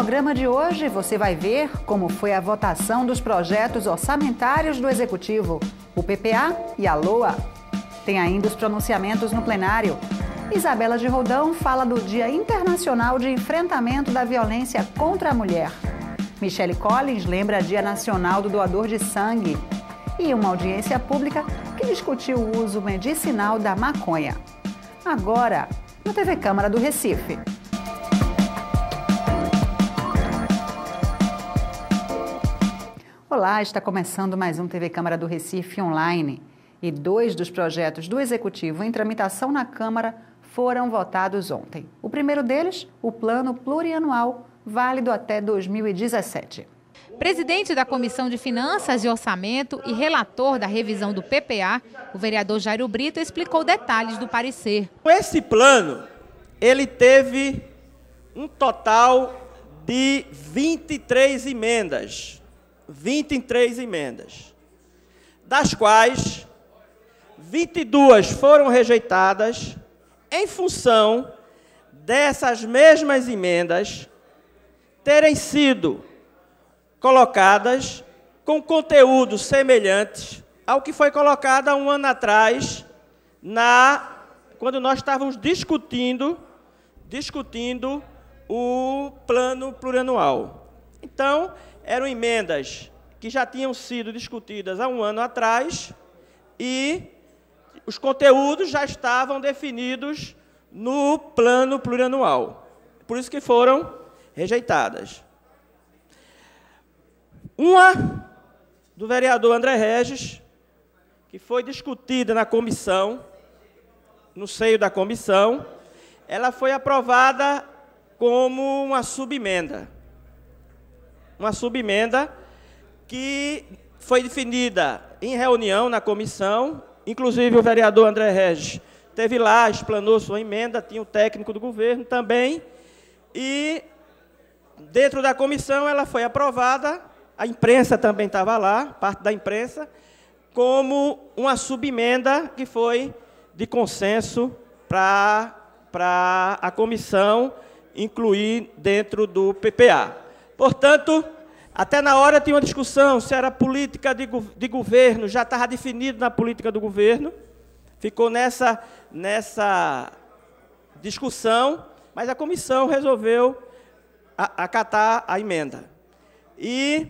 programa de hoje, você vai ver como foi a votação dos projetos orçamentários do Executivo, o PPA e a LOA. Tem ainda os pronunciamentos no plenário. Isabela de Roldão fala do Dia Internacional de Enfrentamento da Violência contra a Mulher. Michele Collins lembra Dia Nacional do Doador de Sangue. E uma audiência pública que discutiu o uso medicinal da maconha. Agora, no TV Câmara do Recife. Olá, está começando mais um TV Câmara do Recife online. E 2 dos projetos do Executivo em tramitação na Câmara foram votados ontem. O primeiro deles, o Plano Plurianual, válido até 2017. Presidente da Comissão de Finanças e Orçamento e relator da revisão do PPA, o vereador Jairo Brito explicou detalhes do parecer. Esse plano, ele teve um total de 23 emendas. 23 emendas, das quais 22 foram rejeitadas em função dessas mesmas emendas terem sido colocadas com conteúdos semelhantes ao que foi colocado há um ano atrás, quando nós estávamos discutindo o plano plurianual. Então, eram emendas que já tinham sido discutidas há um ano atrás e os conteúdos já estavam definidos no plano plurianual. Por isso que foram rejeitadas. Uma do vereador André Regis, que foi discutida na comissão, no seio da comissão, ela foi aprovada como uma subemenda. Uma subemenda que foi definida em reunião na comissão, inclusive o vereador André Regis esteve lá, explanou sua emenda, tinha o técnico do governo também, e dentro da comissão ela foi aprovada, a imprensa também estava lá, parte da imprensa, como uma subemenda que foi de consenso para a comissão incluir dentro do PPA. Portanto, até na hora tinha uma discussão se era política de governo, já estava definido na política do governo, ficou nessa discussão, mas a comissão resolveu acatar a emenda. E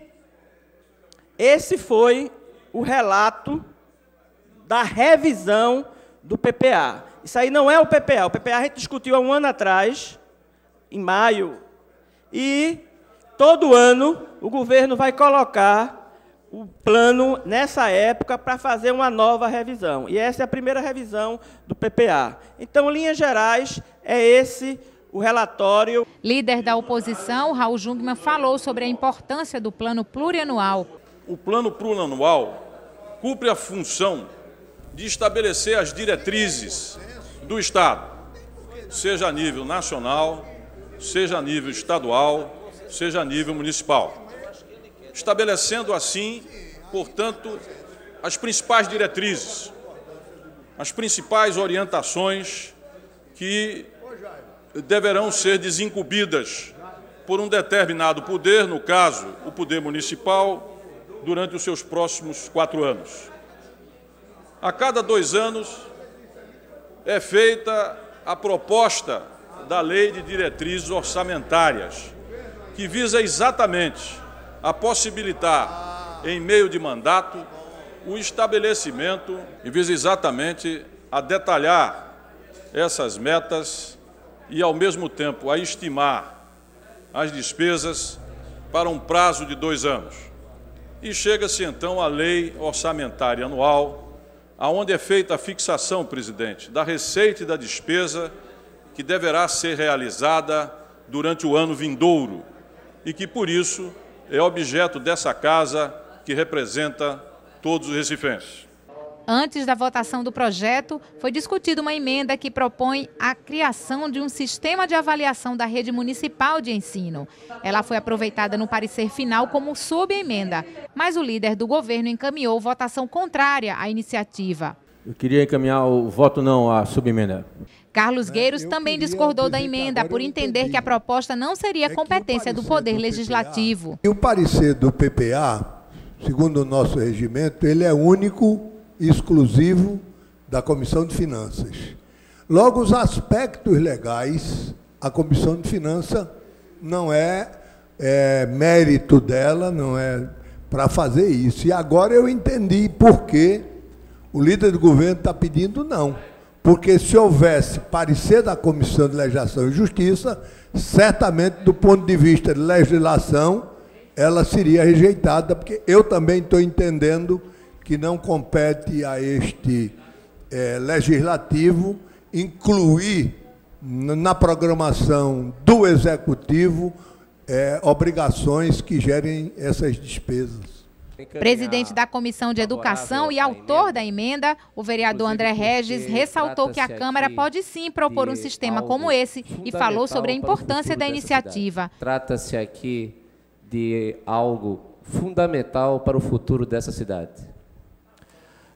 esse foi o relato da revisão do PPA. Isso aí não é o PPA a gente discutiu há um ano atrás, em maio, e todo ano o governo vai colocar o plano nessa época para fazer uma nova revisão. E essa é a primeira revisão do PPA. Então, em linhas gerais, é esse o relatório. Líder da oposição, Raul Jungmann, falou sobre a importância do plano plurianual. O plano plurianual cumpre a função de estabelecer as diretrizes do Estado, seja a nível nacional, seja a nível estadual, seja a nível municipal, estabelecendo assim, portanto, as principais diretrizes, as principais orientações que deverão ser desincumbidas por um determinado poder, no caso, o poder municipal, durante os seus próximos 4 anos. A cada 2 anos é feita a proposta da Lei de Diretrizes Orçamentárias, que visa exatamente a possibilitar, em meio de mandato, o estabelecimento e visa exatamente a detalhar essas metas e, ao mesmo tempo, a estimar as despesas para um prazo de 2 anos. E chega-se, então, à Lei Orçamentária Anual, aonde é feita a fixação, presidente, da receita e da despesa que deverá ser realizada durante o ano vindouro e que, por isso, é objeto dessa casa que representa todos os recifenses. Antes da votação do projeto, foi discutida uma emenda que propõe a criação de um sistema de avaliação da rede municipal de ensino. Ela foi aproveitada no parecer final como subemenda, mas o líder do governo encaminhou votação contrária à iniciativa. Eu queria encaminhar o voto não à subemenda. Carlos Gueiros também discordou da emenda por entender que a proposta não seria competência do Poder Legislativo. E o parecer do PPA, segundo o nosso regimento, ele é único e exclusivo da Comissão de Finanças. Logo, os aspectos legais, a Comissão de Finanças não é mérito dela, não é para fazer isso. E agora eu entendi por que o líder do governo está pedindo não. Porque se houvesse parecer da Comissão de Legislação e Justiça, certamente, do ponto de vista de legislação, ela seria rejeitada, porque eu também estou entendendo que não compete a este legislativo incluir na programação do Executivo obrigações que gerem essas despesas. Presidente da Comissão de Educação e autor da emenda, o vereador André Regis ressaltou que a Câmara pode sim propor um sistema como esse e falou sobre a importância da iniciativa. Trata-se aqui de algo fundamental para o futuro dessa cidade.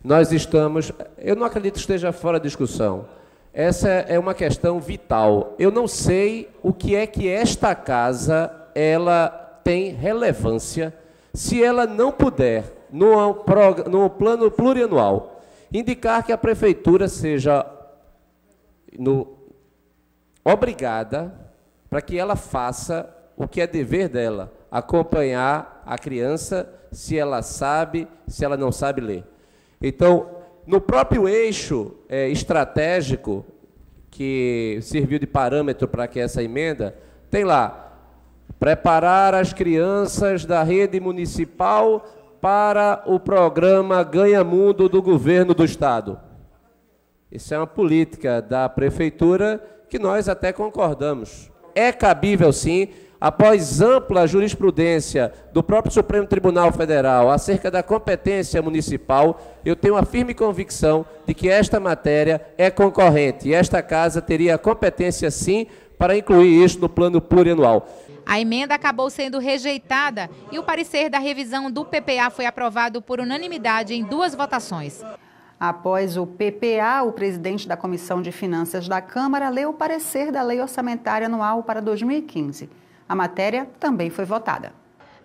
Nós estamos, eu não acredito que esteja fora de discussão, essa é uma questão vital. Eu não sei o que é que esta casa ela tem relevância se ela não puder, no plano plurianual, indicar que a Prefeitura seja obrigada para que ela faça o que é dever dela, acompanhar a criança se ela sabe, se ela não sabe ler. Então, no próprio eixo estratégico que serviu de parâmetro para que essa emenda, tem lá, preparar as crianças da rede municipal para o programa Ganha Mundo do governo do Estado. Isso é uma política da Prefeitura que nós até concordamos. É cabível, sim, após ampla jurisprudência do próprio Supremo Tribunal Federal acerca da competência municipal, eu tenho a firme convicção de que esta matéria é concorrente e esta casa teria a competência, sim, para incluir isso no plano plurianual. A emenda acabou sendo rejeitada e o parecer da revisão do PPA foi aprovado por unanimidade em 2 votações. Após o PPA, o presidente da Comissão de Finanças da Câmara leu o parecer da Lei Orçamentária Anual para 2015. A matéria também foi votada.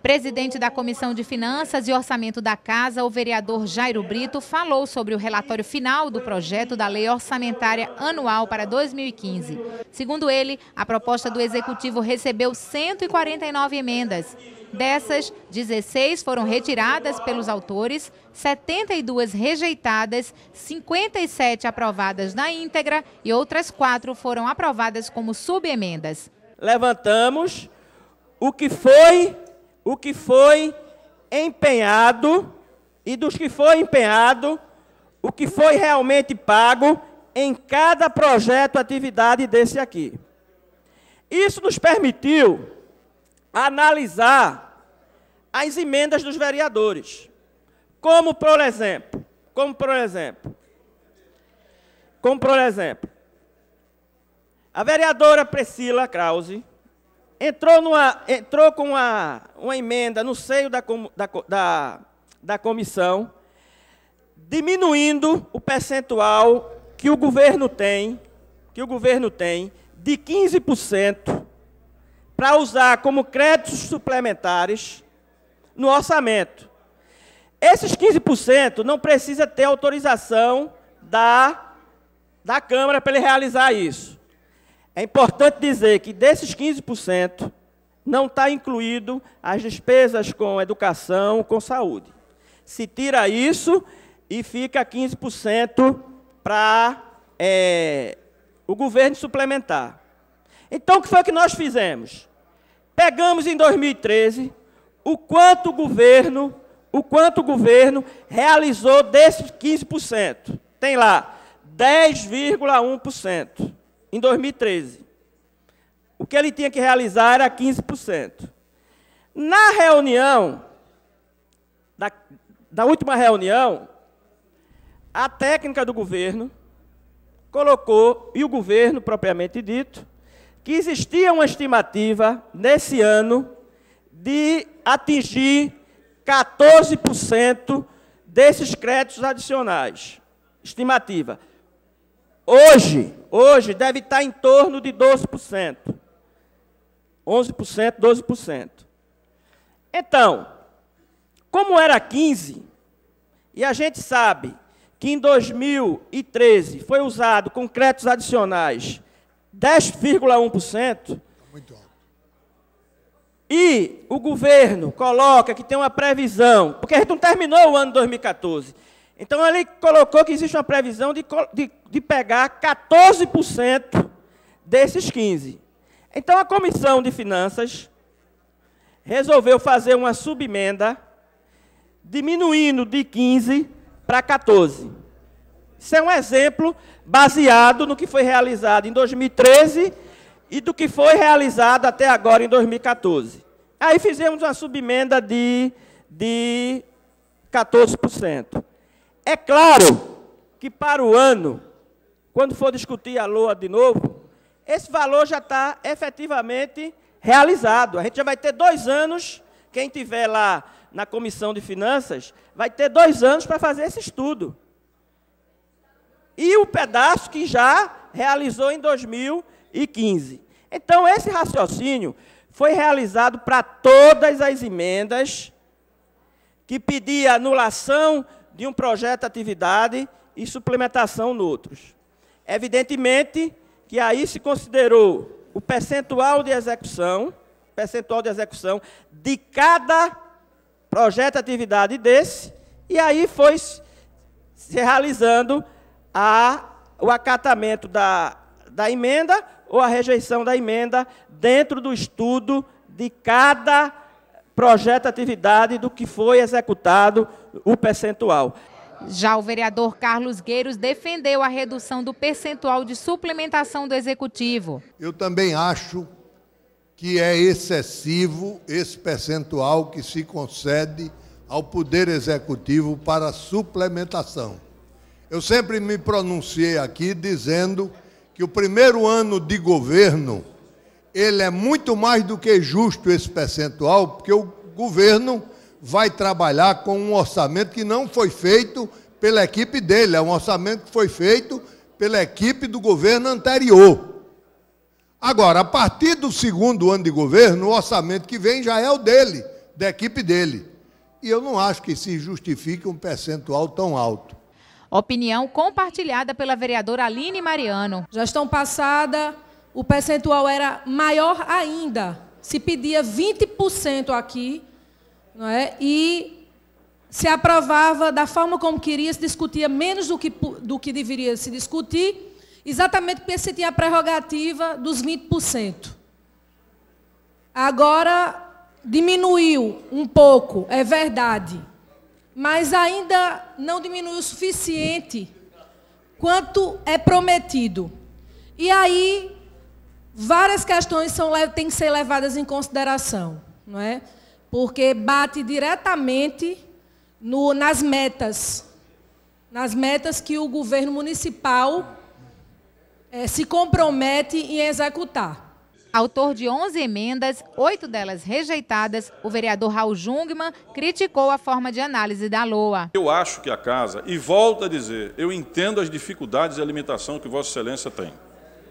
Presidente da Comissão de Finanças e Orçamento da Casa, o vereador Jairo Brito, falou sobre o relatório final do projeto da Lei Orçamentária Anual para 2015. Segundo ele, a proposta do Executivo recebeu 149 emendas. Dessas, 16 foram retiradas pelos autores, 72 rejeitadas, 57 aprovadas na íntegra e outras 4 foram aprovadas como subemendas. Levantamos o que foi empenhado e dos que foi empenhado, o que foi realmente pago em cada projeto, atividade desse aqui. Isso nos permitiu analisar as emendas dos vereadores, como por exemplo, a vereadora Priscila Krause entrou com uma emenda no seio da comissão, diminuindo o percentual que o governo tem de 15% para usar como créditos suplementares no orçamento. Esses 15% não precisa ter autorização da Câmara para ele realizar isso. É importante dizer que desses 15% não está incluído as despesas com educação, com saúde. Se tira isso e fica 15% para o governo suplementar. Então, o que foi que nós fizemos? Pegamos em 2013 o quanto o governo realizou desses 15%. Tem lá 10,1%. Em 2013, o que ele tinha que realizar era 15%. Na reunião, da última reunião, a técnica do governo colocou, e o governo propriamente dito, que existia uma estimativa, nesse ano, de atingir 14% desses créditos adicionais. estimativa. Hoje deve estar em torno de 12%. 11%, 12%. Então, como era 15%, e a gente sabe que em 2013 foi usado com créditos adicionais 10,1%, muito alto. E o governo coloca que tem uma previsão, porque a gente não terminou o ano 2014, então ele colocou que existe uma previsão de pegar 14% desses 15%. Então a Comissão de Finanças resolveu fazer uma subemenda, diminuindo de 15% para 14%. Isso é um exemplo baseado no que foi realizado em 2013 e do que foi realizado até agora em 2014. Aí fizemos uma subemenda de 14%. É claro que para o ano, quando for discutir a LOA de novo, esse valor já está efetivamente realizado. A gente já vai ter 2 anos, quem estiver lá na Comissão de Finanças, vai ter 2 anos para fazer esse estudo. E o pedaço que já realizou em 2015. Então, esse raciocínio foi realizado para todas as emendas que pedia anulação de um projeto de atividade e suplementação noutros. Evidentemente que aí se considerou o percentual de execução de cada projeto de atividade desse, e aí foi se realizando o acatamento da emenda ou a rejeição da emenda dentro do estudo de cada projeto de atividade do que foi executado o percentual. Já o vereador Carlos Gueiros defendeu a redução do percentual de suplementação do Executivo. Eu também acho que é excessivo esse percentual que se concede ao Poder Executivo para suplementação. Eu sempre me pronunciei aqui dizendo que o primeiro ano de governo, ele é muito mais do que justo esse percentual, porque o governo vai trabalhar com um orçamento que não foi feito pela equipe dele, é um orçamento que foi feito pela equipe do governo anterior. Agora, a partir do segundo ano de governo, o orçamento que vem já é o dele, da equipe dele. E eu não acho que se justifique um percentual tão alto. Opinião compartilhada pela vereadora Aline Mariano. Gestão passada, o percentual era maior ainda. Se pedia 20% aqui, não é? E se aprovava da forma como queria, se discutia menos do que deveria se discutir, exatamente porque se tinha a prerrogativa dos 20%. Agora diminuiu um pouco, é verdade, mas ainda não diminuiu o suficiente quanto é prometido. E aí, várias questões têm que ser levadas em consideração, não é? Porque bate diretamente nas metas que o governo municipal se compromete em executar. Autor de 11 emendas, 8 delas rejeitadas, o vereador Raul Jungmann criticou a forma de análise da LOA. Eu acho que a Casa, e volto a dizer, eu entendo as dificuldades e a limitação que Vossa Excelência tem.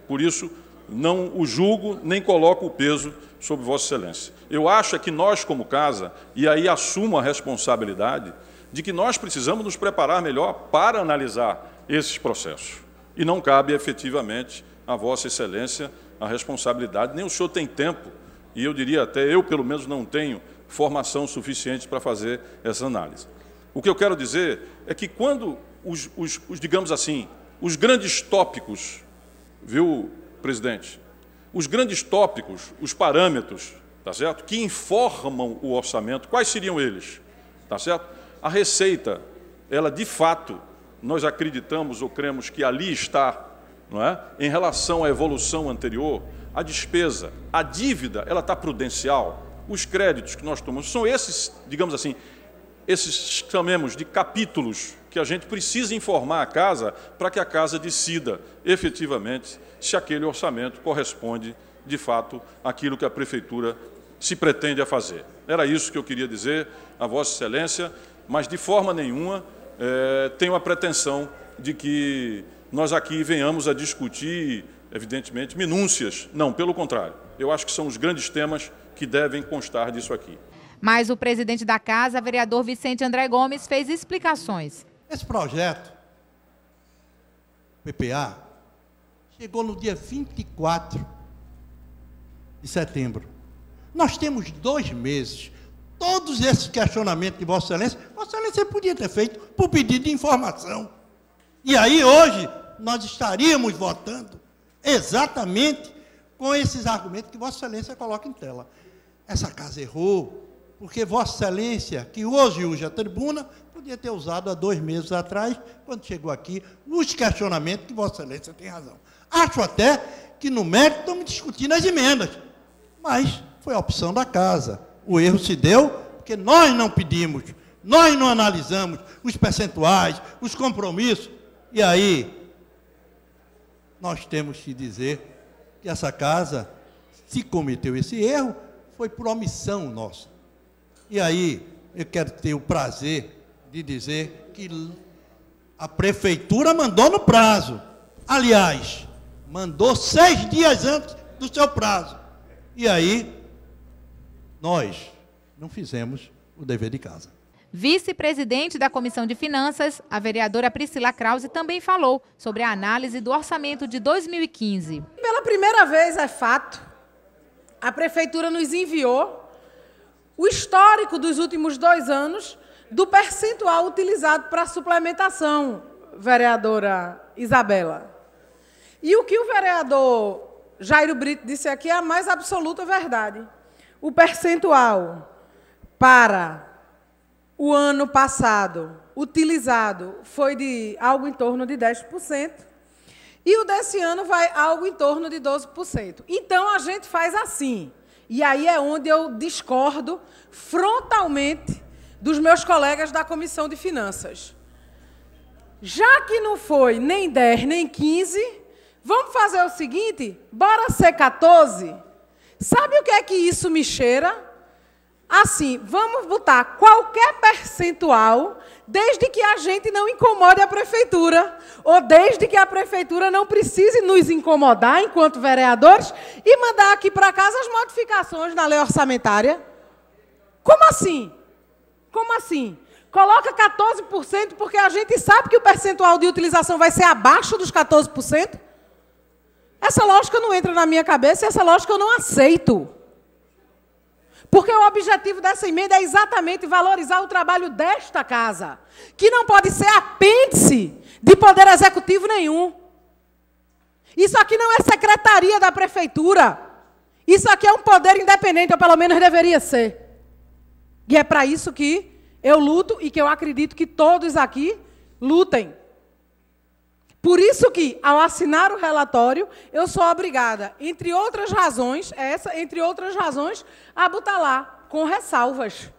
Por isso, não o julgo, nem coloco o peso sobre Vossa Excelência. Eu acho que nós, como Casa, e aí assumo a responsabilidade, de que nós precisamos nos preparar melhor para analisar esses processos. E não cabe, efetivamente, a Vossa Excelência a responsabilidade, nem o senhor tem tempo, e eu diria até, eu pelo menos não tenho formação suficiente para fazer essa análise. O que eu quero dizer é que quando digamos assim, os grandes tópicos, viu, presidente, os grandes tópicos, os parâmetros, tá certo, que informam o orçamento, quais seriam eles, tá certo? A receita, ela de fato, nós acreditamos ou cremos que ali está, não é? Em relação à evolução anterior, a despesa, a dívida, ela está prudencial, os créditos que nós tomamos, são esses, digamos assim, esses chamemos de capítulos que a gente precisa informar a Casa para que a Casa decida efetivamente se aquele orçamento corresponde, de fato, àquilo que a Prefeitura se pretende a fazer. Era isso que eu queria dizer a Vossa Excelência, mas de forma nenhuma tenho a pretensão de que nós aqui venhamos a discutir, evidentemente, minúcias. Não, pelo contrário. Eu acho que são os grandes temas que devem constar disso aqui. Mas o presidente da Casa, vereador Vicente André Gomes, fez explicações. Esse projeto, PPA, chegou no dia 24 de setembro. Nós temos 2 meses. Todos esses questionamentos de Vossa Excelência podia ter feito por pedido de informação. E aí, hoje, nós estaríamos votando exatamente com esses argumentos que Vossa Excelência coloca em tela. Essa casa errou, porque Vossa Excelência, que hoje usa a tribuna, podia ter usado há 2 meses atrás, quando chegou aqui, os questionamentos que Vossa Excelência tem razão. Acho até que, no mérito, estamos discutindo as emendas, mas foi a opção da casa. O erro se deu porque nós não pedimos, nós não analisamos os percentuais, os compromissos, e aí nós temos que dizer que essa casa, se cometeu esse erro, foi por omissão nossa. E aí eu quero ter o prazer de dizer que a prefeitura mandou no prazo. Aliás, mandou 6 dias antes do seu prazo. E aí, nós não fizemos o dever de casa. Vice-presidente da Comissão de Finanças, a vereadora Priscila Krause também falou sobre a análise do orçamento de 2015. Pela primeira vez, é fato, a prefeitura nos enviou o histórico dos últimos 2 anos do percentual utilizado para suplementação, vereadora Isabela. E o que o vereador Jairo Brito disse aqui é a mais absoluta verdade. O percentual para o ano passado utilizado foi de algo em torno de 10%, e o desse ano vai algo em torno de 12%. Então, a gente faz assim, e aí é onde eu discordo frontalmente dos meus colegas da Comissão de Finanças. Já que não foi nem 10, nem 15, vamos fazer o seguinte, bora ser 14? Sabe o que é que isso me cheira? Assim, vamos botar qualquer percentual, desde que a gente não incomode a prefeitura, ou desde que a prefeitura não precise nos incomodar, enquanto vereadores, e mandar aqui para casa as modificações na lei orçamentária. Como assim? Como assim? Coloca 14%, porque a gente sabe que o percentual de utilização vai ser abaixo dos 14%? Essa lógica não entra na minha cabeça, e essa lógica eu não aceito. Porque o objetivo dessa emenda é exatamente valorizar o trabalho desta casa, que não pode ser apêndice de poder executivo nenhum. Isso aqui não é secretaria da prefeitura. Isso aqui é um poder independente, ou pelo menos deveria ser. E é para isso que eu luto e que eu acredito que todos aqui lutem. Por isso que, ao assinar o relatório, eu sou obrigada, entre outras razões, a botar lá, com ressalvas.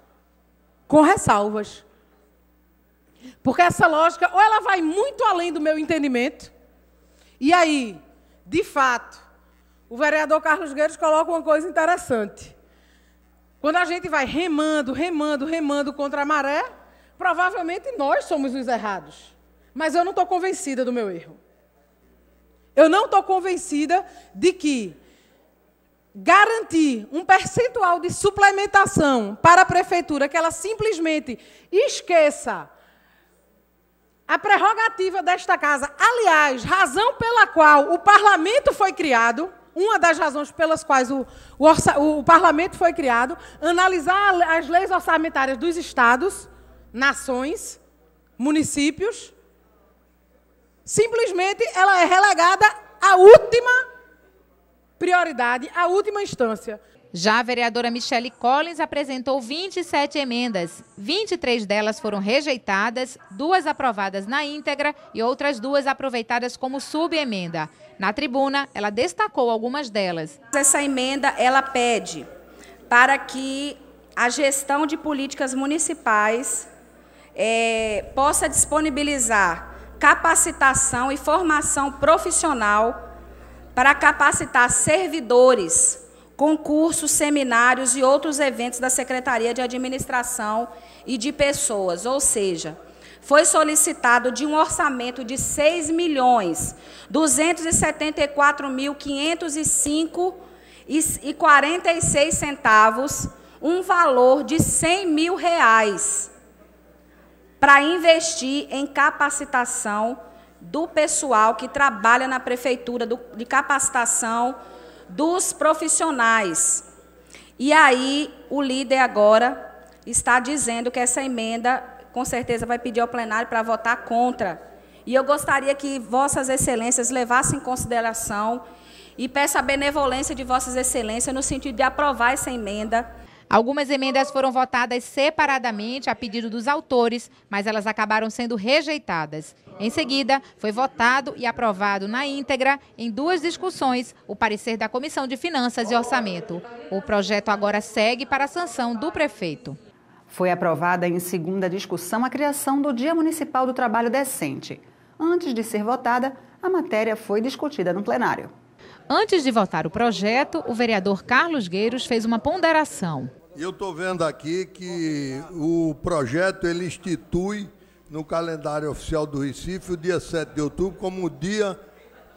Com ressalvas. Porque essa lógica, ou ela vai muito além do meu entendimento, e aí, de fato, o vereador Carlos Guedes coloca uma coisa interessante. Quando a gente vai remando contra a maré, provavelmente nós somos os errados. Mas eu não estou convencida do meu erro. Eu não estou convencida de que garantir um percentual de suplementação para a prefeitura, que ela simplesmente esqueça a prerrogativa desta casa, aliás, razão pela qual o parlamento foi criado, uma das razões pelas quais o parlamento foi criado, analisar as leis orçamentárias dos estados, nações, municípios. Simplesmente, ela é relegada à última prioridade, à última instância. Já a vereadora Michele Collins apresentou 27 emendas. 23 delas foram rejeitadas, 2 aprovadas na íntegra e outras 2 aproveitadas como subemenda. Na tribuna, ela destacou algumas delas. Essa emenda, ela pede para que a gestão de políticas municipais possa disponibilizar capacitação e formação profissional para capacitar servidores, concursos, seminários e outros eventos da Secretaria de Administração e de Pessoas, ou seja, foi solicitado de um orçamento de R$ 6.274.505,46, um valor de R$ 100 mil para investir em capacitação do pessoal que trabalha na prefeitura, de capacitação dos profissionais. E aí, o líder agora está dizendo que essa emenda, com certeza, vai pedir ao plenário para votar contra. E eu gostaria que Vossas Excelências levassem em consideração e peço a benevolência de Vossas Excelências no sentido de aprovar essa emenda. Algumas emendas foram votadas separadamente a pedido dos autores, mas elas acabaram sendo rejeitadas. Em seguida, foi votado e aprovado na íntegra, em 2 discussões, o parecer da Comissão de Finanças e Orçamento. O projeto agora segue para a sanção do prefeito. Foi aprovada em segunda discussão a criação do Dia Municipal do Trabalho Decente. Antes de ser votada, a matéria foi discutida no plenário. Antes de votar o projeto, o vereador Carlos Gueiros fez uma ponderação. Eu estou vendo aqui que o projeto ele institui no calendário oficial do Recife o dia 7 de outubro como o Dia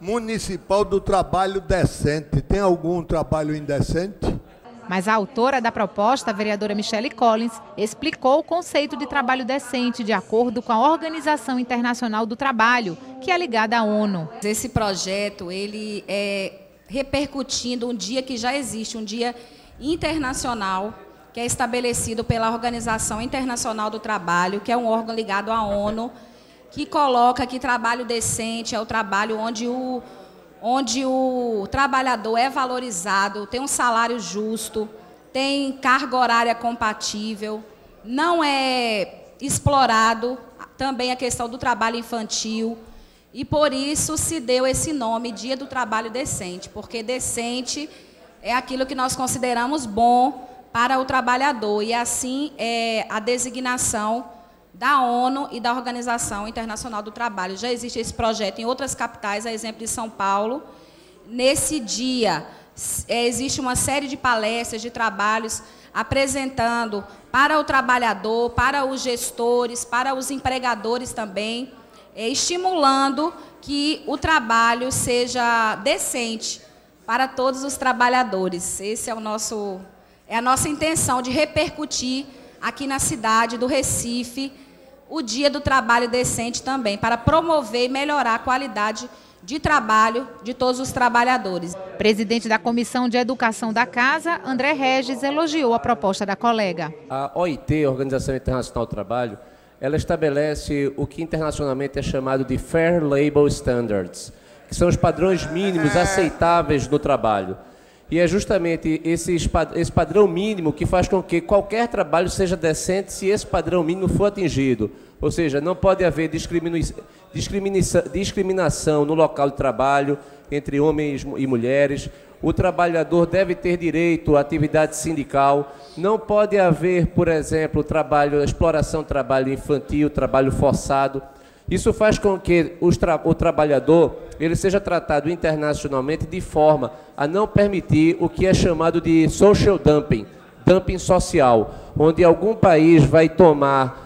Municipal do Trabalho Decente. Tem algum trabalho indecente? Mas a autora da proposta, a vereadora Michele Collins, explicou o conceito de trabalho decente de acordo com a Organização Internacional do Trabalho, que é ligada à ONU. Esse projeto ele é repercutindo um dia que já existe, um dia internacional, que é estabelecido pela Organização Internacional do Trabalho, que é um órgão ligado à ONU, que coloca que trabalho decente é o trabalho onde o trabalhador é valorizado, tem um salário justo, tem carga horária compatível, não é explorado, também a questão do trabalho infantil, e por isso se deu esse nome, Dia do Trabalho Decente, porque decente é aquilo que nós consideramos bom para o trabalhador, e assim é a designação da ONU e da Organização Internacional do Trabalho. Já existe esse projeto em outras capitais, a exemplo de São Paulo. Nesse dia, existe uma série de palestras, de trabalhos, apresentando para o trabalhador, para os gestores, para os empregadores também, estimulando que o trabalho seja decente para todos os trabalhadores. Esse é a nossa intenção de repercutir aqui na cidade do Recife o Dia do Trabalho Decente também, para promover e melhorar a qualidade de trabalho de todos os trabalhadores. Presidente da Comissão de Educação da Casa, André Regis, elogiou a proposta da colega. A OIT, Organização Internacional do Trabalho, ela estabelece o que internacionalmente é chamado de Fair Labor Standards, que são os padrões mínimos aceitáveis no trabalho. E é justamente esse padrão mínimo que faz com que qualquer trabalho seja decente se esse padrão mínimo for atingido. Ou seja, não pode haver discriminação no local de trabalho entre homens e mulheres. O trabalhador deve ter direito à atividade sindical. Não pode haver, por exemplo, exploração de trabalho infantil, trabalho forçado. Isso faz com que o trabalhador ele seja tratado internacionalmente de forma a não permitir o que é chamado de social dumping, dumping social, onde algum país vai tomar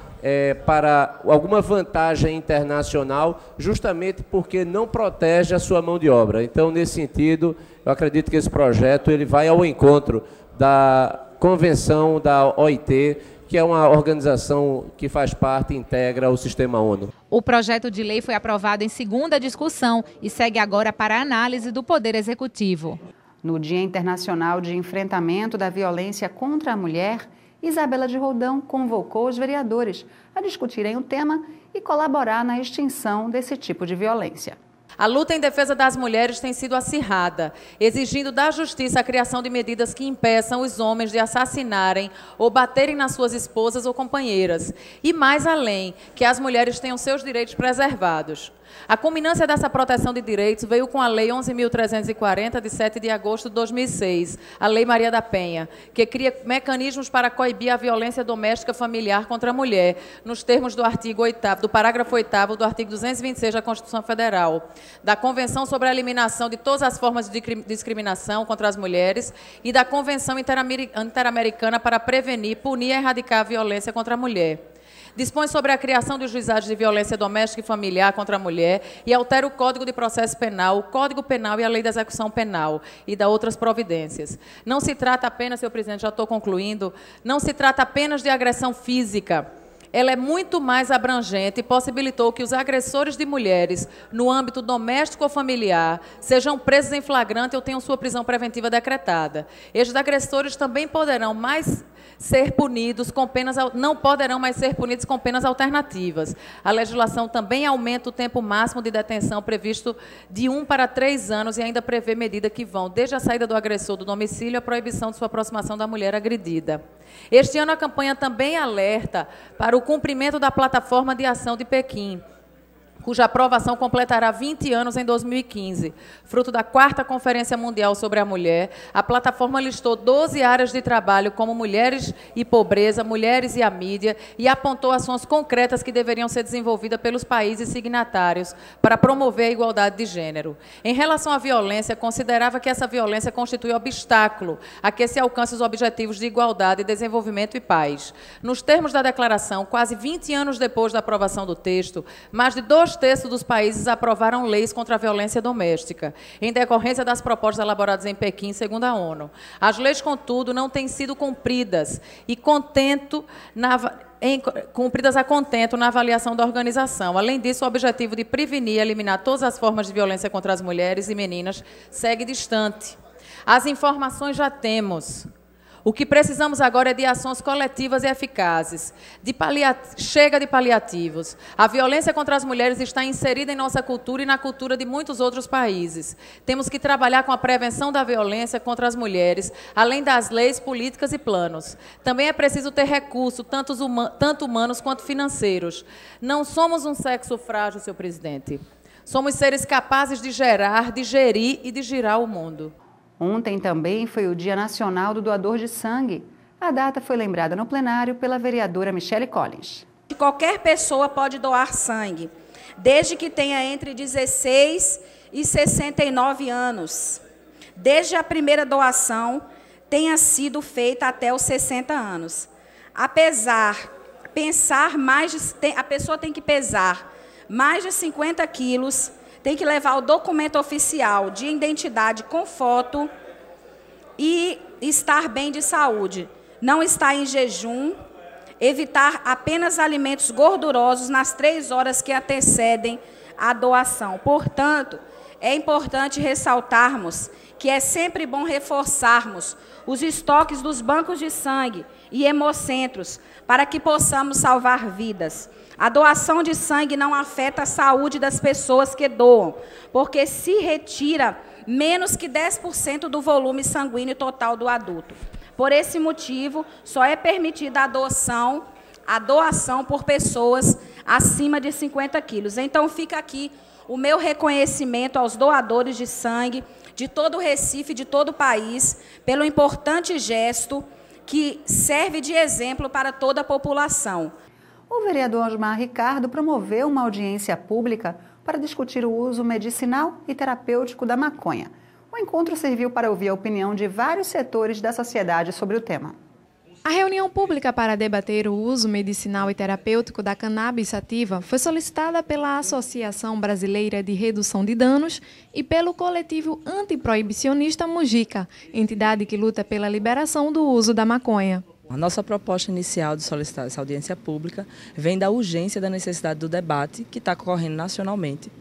para alguma vantagem internacional justamente porque não protege a sua mão de obra. Então, nesse sentido, eu acredito que esse projeto ele vai ao encontro da convenção da OIT, que é uma organização que faz parte e integra o sistema ONU. O projeto de lei foi aprovado em segunda discussão e segue agora para a análise do Poder Executivo. No Dia Internacional de Enfrentamento da Violência contra a Mulher, Isabela de Roldão convocou os vereadores a discutirem o tema e colaborar na extinção desse tipo de violência. A luta em defesa das mulheres tem sido acirrada, exigindo da Justiça a criação de medidas que impeçam os homens de assassinarem ou baterem nas suas esposas ou companheiras. E mais além, que as mulheres tenham seus direitos preservados. A culminância dessa proteção de direitos veio com a Lei 11.340, de 7 de agosto de 2006, a Lei Maria da Penha, que cria mecanismos para coibir a violência doméstica familiar contra a mulher, nos termos do artigo 8º, do parágrafo 8º do artigo 226 da Constituição Federal, da Convenção sobre a Eliminação de todas as formas de discriminação contra as mulheres e da Convenção Interamericana para prevenir, punir e erradicar a violência contra a mulher. dispõe sobre a criação dos juizados de violência doméstica e familiar contra a mulher e altera o Código de Processo Penal, o Código Penal e a Lei da Execução Penal e dá outras providências. Não se trata apenas, senhor presidente, já estou concluindo, não se trata apenas de agressão física. Ela é muito mais abrangente e possibilitou que os agressores de mulheres no âmbito doméstico ou familiar sejam presos em flagrante ou tenham sua prisão preventiva decretada. Estes agressores também poderão ser punidos com penas, não poderão mais ser punidos com penas alternativas. A legislação também aumenta o tempo máximo de detenção previsto de 1 para 3 anos e ainda prevê medidas que vão desde a saída do agressor do domicílio à proibição de sua aproximação da mulher agredida. Este ano a campanha também alerta para o cumprimento da Plataforma de Ação de Pequim, cuja aprovação completará 20 anos em 2015. Fruto da 4ª Conferência Mundial sobre a Mulher, a plataforma listou 12 áreas de trabalho como mulheres e pobreza, mulheres e a mídia, e apontou ações concretas que deveriam ser desenvolvidas pelos países signatários para promover a igualdade de gênero. Em relação à violência, considerava que essa violência constitui obstáculo a que se alcance os objetivos de igualdade, desenvolvimento e paz. Nos termos da declaração, quase 20 anos depois da aprovação do texto, mais de 2/3 dos países aprovaram leis contra a violência doméstica, em decorrência das propostas elaboradas em Pequim, segundo a ONU. As leis, contudo, não têm sido cumpridas cumpridas a contento na avaliação da organização. Além disso, o objetivo de prevenir e eliminar todas as formas de violência contra as mulheres e meninas segue distante. As informações já temos. O que precisamos agora é de ações coletivas e eficazes. Chega de paliativos. A violência contra as mulheres está inserida em nossa cultura e na cultura de muitos outros países. Temos que trabalhar com a prevenção da violência contra as mulheres, além das leis, políticas e planos. Também é preciso ter recursos, tanto humanos quanto financeiros. Não somos um sexo frágil, senhor presidente. Somos seres capazes de gerar, de gerir e de girar o mundo. Ontem também foi o Dia Nacional do Doador de Sangue. A data foi lembrada no plenário pela vereadora Michele Collins. Qualquer pessoa pode doar sangue, desde que tenha entre 16 e 69 anos. Desde a primeira doação tenha sido feita até os 60 anos. A pessoa tem que pesar mais de 50 quilos, tem que levar o documento oficial de identidade com foto e estar bem de saúde. Não estar em jejum, evitar apenas alimentos gordurosos nas 3 horas que antecedem a doação. Portanto, é importante ressaltarmos que é sempre bom reforçarmos os estoques dos bancos de sangue e hemocentros para que possamos salvar vidas. A doação de sangue não afeta a saúde das pessoas que doam, porque se retira menos que 10% do volume sanguíneo total do adulto. Por esse motivo, só é permitida a doação por pessoas acima de 50 quilos. Então, fica aqui o meu reconhecimento aos doadores de sangue de todo o Recife, de todo o país, pelo importante gesto que serve de exemplo para toda a população. O vereador Osmar Ricardo promoveu uma audiência pública para discutir o uso medicinal e terapêutico da maconha. O encontro serviu para ouvir a opinião de vários setores da sociedade sobre o tema. A reunião pública para debater o uso medicinal e terapêutico da cannabis sativa foi solicitada pela Associação Brasileira de Redução de Danos e pelo coletivo antiproibicionista Mujica, entidade que luta pela liberação do uso da maconha. A nossa proposta inicial de solicitar essa audiência pública vem da urgência da necessidade do debate que está ocorrendo nacionalmente,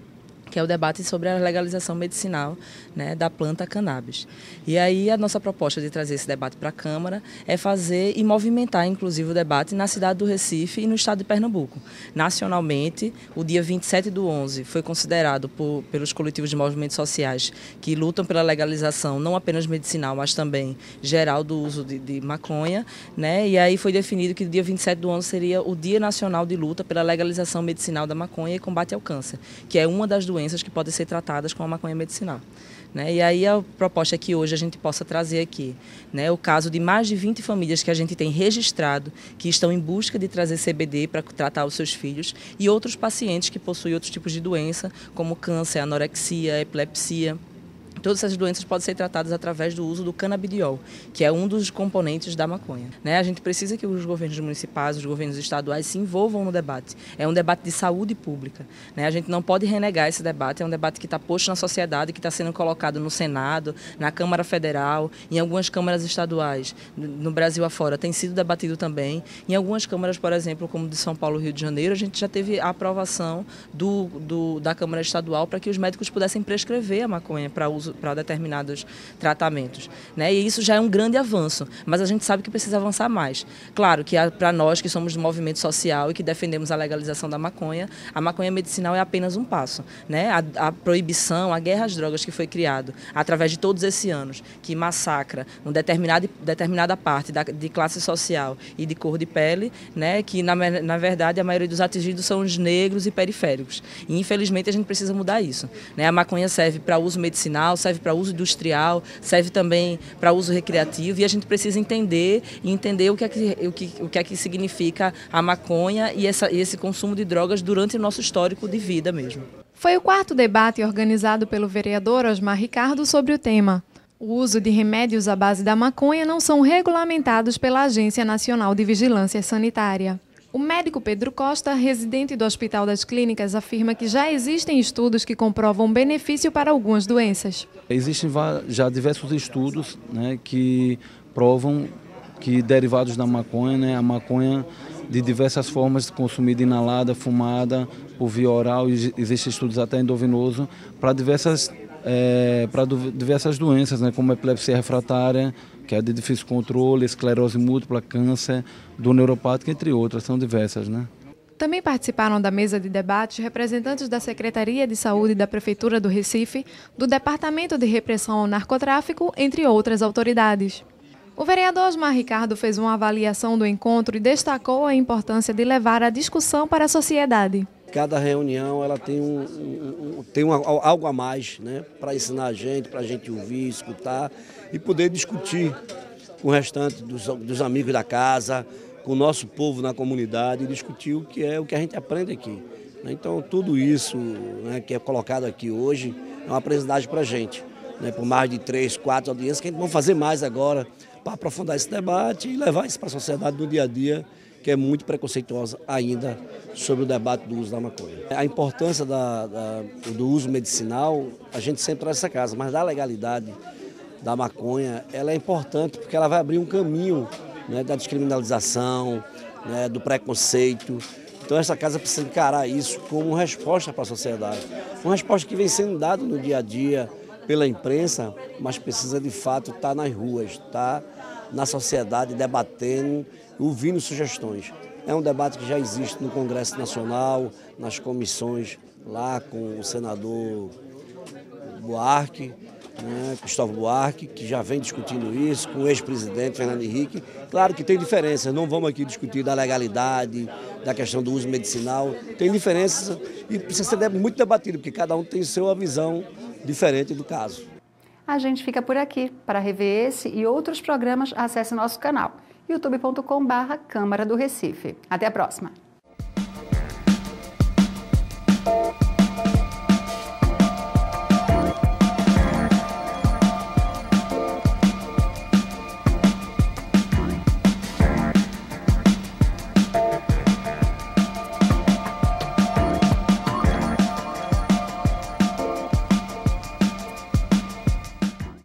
que é o debate sobre a legalização medicinal, né, da planta cannabis. E aí a nossa proposta de trazer esse debate para a Câmara é fazer e movimentar, inclusive, o debate na cidade do Recife e no estado de Pernambuco. Nacionalmente, o dia 27/11 foi considerado pelos coletivos de movimentos sociais que lutam pela legalização, não apenas medicinal, mas também geral do uso de maconha, né? E aí foi definido que o dia 27/11 seria o Dia Nacional de Luta pela Legalização Medicinal da Maconha e Combate ao Câncer, que é uma das doenças que podem ser tratadas com a maconha medicinal. Né? E aí a proposta é que hoje a gente possa trazer aqui, né, o caso de mais de 20 famílias que a gente tem registrado, que estão em busca de trazer CBD para tratar os seus filhos, e outros pacientes que possuem outros tipos de doença, como câncer, anorexia, epilepsia, Todas essas doenças podem ser tratadas através do uso do canabidiol, que é um dos componentes da maconha. A gente precisa que os governos municipais, os governos estaduais se envolvam no debate. É um debate de saúde pública. A gente não pode renegar esse debate, é um debate que está posto na sociedade, que está sendo colocado no Senado, na Câmara Federal, em algumas câmaras estaduais, no Brasil afora, tem sido debatido também. Em algumas câmaras, por exemplo, como de São Paulo e Rio de Janeiro, a gente já teve a aprovação da Câmara Estadual para que os médicos pudessem prescrever a maconha para uso para determinados tratamentos. E isso já é um grande avanço, mas a gente sabe que precisa avançar mais. Claro que para nós que somos do movimento social e que defendemos a legalização da maconha, a maconha medicinal é apenas um passo. A proibição, a guerra às drogas que foi criado através de todos esses anos, que massacra uma determinada parte de classe social e de cor de pele, que na verdade a maioria dos atingidos são os negros e periféricos. E infelizmente a gente precisa mudar isso. A maconha serve para uso medicinal, serve para uso industrial, serve também para uso recreativo, e a gente precisa entender o que é que significa a maconha e esse consumo de drogas durante o nosso histórico de vida mesmo. Foi o 4º debate organizado pelo vereador Osmar Ricardo sobre o tema. O uso de remédios à base da maconha não são regulamentados pela Agência Nacional de Vigilância Sanitária. O médico Pedro Costa, residente do Hospital das Clínicas, afirma que já existem estudos que comprovam benefício para algumas doenças. Existem já diversos estudos que provam que derivados da maconha, a maconha de diversas formas, consumida inalada, fumada, por via oral, existem estudos até endovenoso para diversas doenças, como epilepsia refratária, que é de difícil controle, esclerose múltipla, câncer, dor neuropática, entre outras, são diversas. Também participaram da mesa de debate representantes da Secretaria de Saúde da Prefeitura do Recife, do Departamento de Repressão ao Narcotráfico, entre outras autoridades. O vereador Osmar Ricardo fez uma avaliação do encontro e destacou a importância de levar a discussão para a sociedade. Cada reunião ela tem algo a mais, para ensinar a gente, para a gente ouvir, escutar e poder discutir com o restante dos amigos da casa, com o nosso povo na comunidade, e discutir o que a gente aprende aqui. Então, tudo isso que é colocado aqui hoje é uma aprendizagem para a gente. Por mais de 3, 4 audiências, que a gente vai fazer mais agora para aprofundar esse debate e levar isso para a sociedade no dia a dia, que é muito preconceituosa ainda sobre o debate do uso da maconha. A importância do uso medicinal, a gente sempre traz essa casa, mas da legalidade da maconha, ela é importante porque ela vai abrir um caminho da descriminalização, do preconceito. Então essa casa precisa encarar isso como uma resposta para a sociedade. Uma resposta que vem sendo dada no dia a dia pela imprensa, mas precisa de fato estar nas ruas, estar na sociedade debatendo, ouvindo sugestões. É um debate que já existe no Congresso Nacional, nas comissões lá com o senador Buarque, Cristóvão Buarque, que já vem discutindo isso, com o ex-presidente Fernando Henrique. Claro que tem diferenças, não vamos aqui discutir da legalidade, da questão do uso medicinal, tem diferenças e precisa ser muito debatido, porque cada um tem sua visão diferente do caso. A gente fica por aqui. Para rever esse e outros programas, acesse nosso canal youtube.com/Câmara do Recife. Até a próxima!